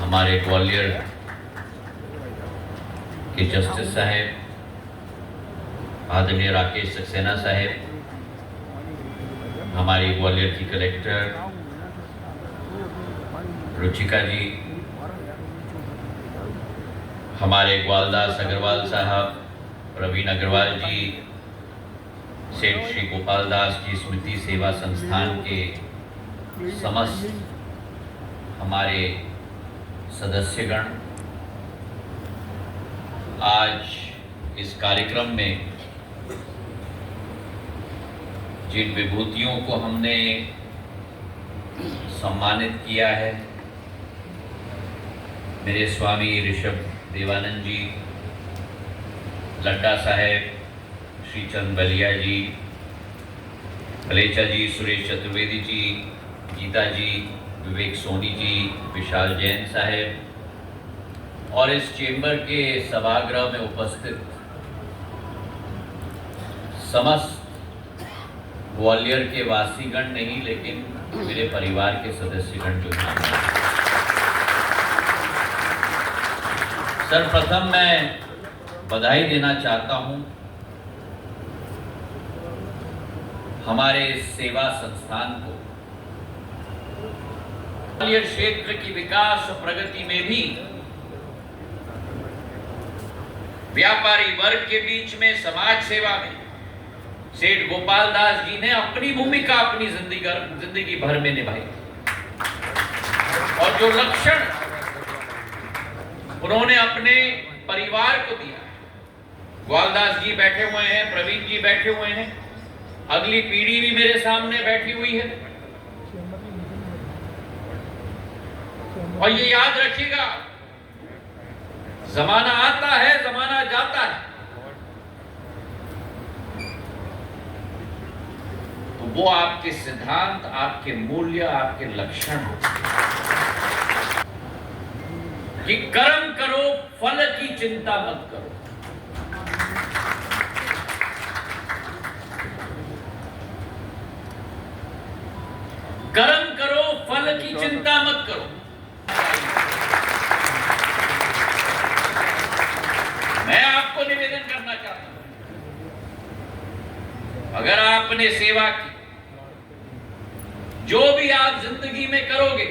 हमारे ग्वालियर के जस्टिस साहब, आदरणीय राकेश सक्सेना साहब, हमारी ग्वालियर की कलेक्टर रुचिका जी, हमारे ग्वालदास अग्रवाल साहब, प्रवीण अग्रवाल जी, सेठ श्री गोपाल दास जी स्मृति सेवा संस्थान के समस्त हमारे सदस्यगण, आज इस कार्यक्रम में जिन विभूतियों को हमने सम्मानित किया है, मेरे स्वामी ऋषभ देवानंद जी, लड्डा साहेब, श्री चंद बलिया जी, कलेचा जी, सुरेश चतुर्वेदी जी, गीता जी, विवेक सोनी जी, विशाल जैन साहेब और इस चेंबर के सभागृह में उपस्थित समस्त ग्वालियर के वासीगण नहीं, लेकिन मेरे परिवार के सदस्यगण जो हैं। सर्वप्रथम मैं बधाई देना चाहता हूं हमारे सेवा संस्थान को। ग्वालियर क्षेत्र की विकास और प्रगति में भी व्यापारी वर्ग के बीच में, समाज सेवा में सेठ गोपाल दास जी ने अपनी भूमिका अपनी जिंदगी भर में निभाई और जो लक्षण उन्होंने अपने परिवार को दिया। ग्वालदास जी बैठे हुए हैं, प्रवीण जी बैठे हुए हैं, अगली पीढ़ी भी मेरे सामने बैठी हुई है। और ये याद रखिएगा, जमाना आता है, जमाना जाता है, तो वो आपके सिद्धांत, आपके मूल्य, आपके लक्षण कि कर्म करो, फल की चिंता मत करो। कर्म करो, फल की चिंता मत करो। मैं आपको निवेदन करना चाहता हूं, अगर आपने सेवा की, जो भी आप जिंदगी में करोगे,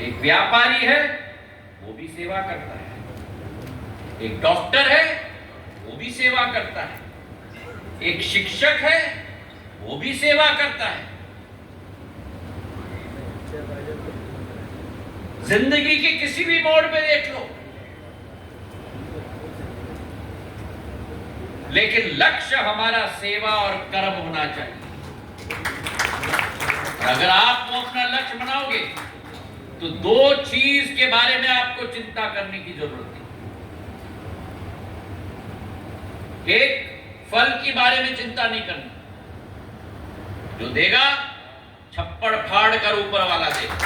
एक व्यापारी है वो भी सेवा करता है, एक डॉक्टर है वो भी सेवा करता है, एक शिक्षक है वो भी सेवा करता है। जिंदगी के किसी भी मोड़ पे देख लो, लेकिन लक्ष्य हमारा सेवा और कर्म होना चाहिए। अगर आप वो अपना लक्ष्य बनाओगे तो दो चीज के बारे में आपको चिंता करने की जरूरत है। एक, फल के बारे में चिंता नहीं करनी, जो देगा छप्पड़ फाड़ कर ऊपर वाला देगा।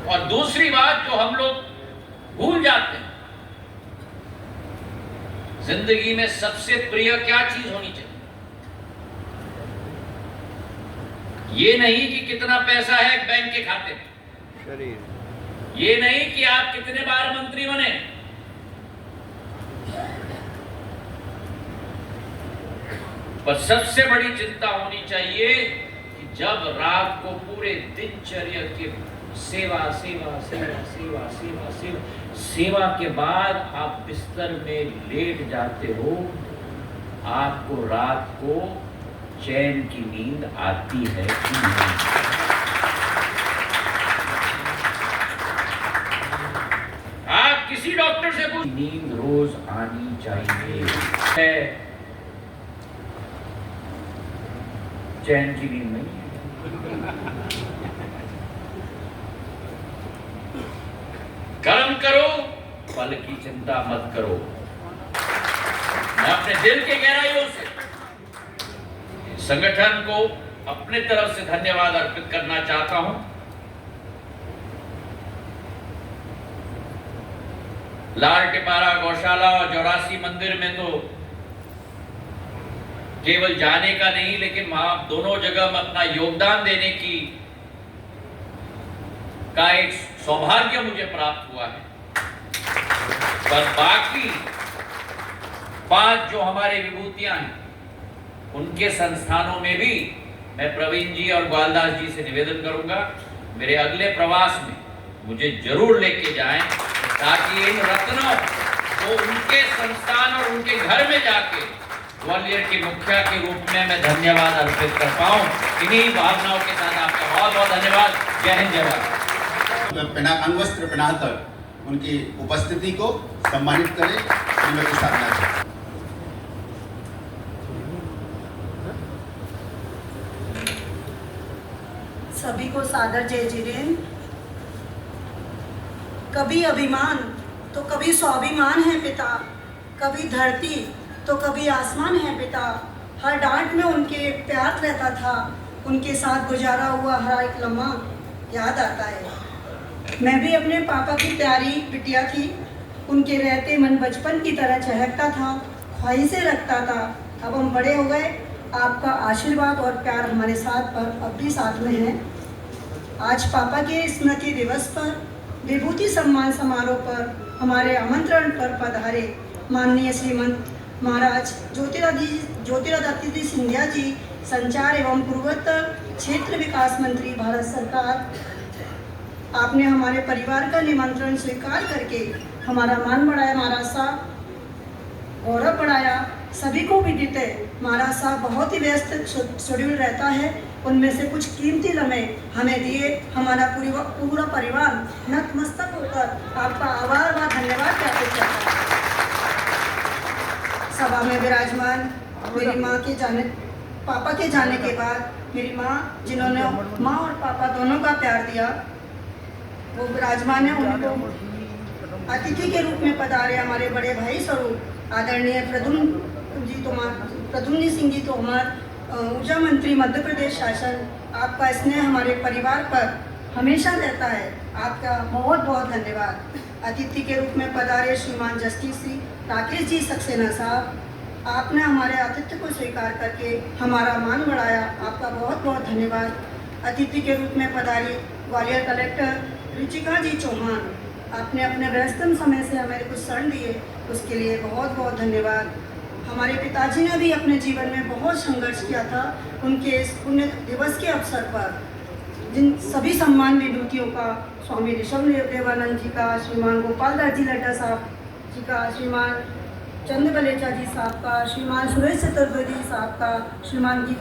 और दूसरी बात जो हम लोग भूल जाते हैं, जिंदगी में सबसे प्रिय क्या चीज होनी चाहिए? ये नहीं कि कितना पैसा है बैंक के खाते में, शरीर। ये नहीं कि आप कितने बार मंत्री बने, पर सबसे बड़ी चिंता होनी चाहिए कि जब रात को पूरे दिनचर्या के सेवा सेवा सेवा सेवा सेवा सेवा सेवा के बाद आप बिस्तर में लेट जाते हो, आपको रात को चैन की नींद आती है कि नहीं? आप किसी डॉक्टर से पूछ, नींद रोज आनी चाहिए। चैन की नींद नहीं है। कर्म करो, फल की चिंता मत करो। मैं अपने दिल के गहराइयों से संगठन को अपने तरफ से धन्यवाद अर्पित करना चाहता हूं। लाल टिपारा गौशाला और 84 मंदिर में तो केवल जाने का नहीं, लेकिन वहां दोनों जगह में अपना योगदान देने की का एक सौभाग्य मुझे प्राप्त हुआ है। पर बाकी 5 जो हमारे विभूतियां हैं, उनके संस्थानों में भी मैं प्रवीण जी और ग्वालदास जी से निवेदन करूंगा, मेरे अगले प्रवास में मुझे जरूर लेके जाएं, ताकि इन रत्नों को उनके संस्थान और उनके घर में जाके ग्वालियर के मुखिया के रूप में मैं धन्यवाद अर्पित कर पाऊं। इन्हीं भावनाओं के साथ आपका बहुत बहुत धन्यवाद। जय हिंद, जय भारत। अंगवस्त्र पहनाकर उनकी उपस्थिति को सम्मानित करें, मैं कुछ साधना चाहता हूं। सभी को सादर जय जिनेन्द्र। कभी अभिमान तो कभी स्वाभिमान है पिता, कभी धरती तो कभी आसमान है पिता। हर डांट में उनके प्यार रहता था, उनके साथ गुजारा हुआ हर एक लम्हा याद आता है। मैं भी अपने पापा की प्यारी बिटिया थी, उनके रहते मन बचपन की तरह चहकता था, ख्वाहिशें रखता था। अब हम बड़े हो गए, आपका आशीर्वाद और प्यार हमारे साथ पर अब भी साथ में है। आज पापा के स्मृति दिवस पर विभूति सम्मान समारोह पर हमारे आमंत्रण पर पधारे माननीय श्रीमंत महाराज ज्योतिरादित्य सिंधिया जी, संचार एवं पूर्वोत्तर क्षेत्र विकास मंत्री भारत सरकार, आपने हमारे परिवार का निमंत्रण स्वीकार करके हमारा मान बढ़ाया महाराज साहब, गौरव बढ़ाया। सभी को विदित है महाराज साहब बहुत ही व्यस्त शेड्यूल रहता है, उनमें से कुछ कीमती लम्हे हमें दिए। हमारा पूरा परिवार नतमस्तक होकर आपका आभार व धन्यवाद ज्ञापित करता है। सभा में विराजमान मेरी माँ के जाने, पापा के जाने के बाद मेरी माँ, जिन्होंने माँ और पापा दोनों का प्यार दिया, वो विराजमान है। उनको अतिथि के रूप में पधारे हमारे बड़े भाई स्वरूप आदरणीय प्रद्युम्न सिंह जी तोमर, ऊर्जा मंत्री मध्य प्रदेश शासन। आपका स्नेह हमारे परिवार पर हमेशा रहता है, आपका बहुत बहुत धन्यवाद। अतिथि के रूप में पधारे श्रीमान जस्टिस श्री राकेश जी सक्सेना साहब, आपने हमारे आतिथ्य को स्वीकार करके हमारा मान बढ़ाया, आपका बहुत बहुत धन्यवाद। अतिथि के रूप में पधारी ग्वालियर कलेक्टर रुचिका जी चौहान, आपने अपने व्यस्तम समय से हमें कुछ क्षण दिए, उसके लिए बहुत बहुत धन्यवाद। हमारे पिताजी ने भी अपने जीवन में बहुत संघर्ष किया था, उनके इस पुण्य दिवस के अवसर पर जिन सभी सम्मान विभूतियों का, स्वामी ऋषभ देवानंद जी का, श्रीमान गोपाल दास जी लड्डा साहब जी का, श्रीमान चंद्र बलेचा जी साहब का, श्रीमान सुरेश चतुर्वेदी साहब का, श्रीमान गीता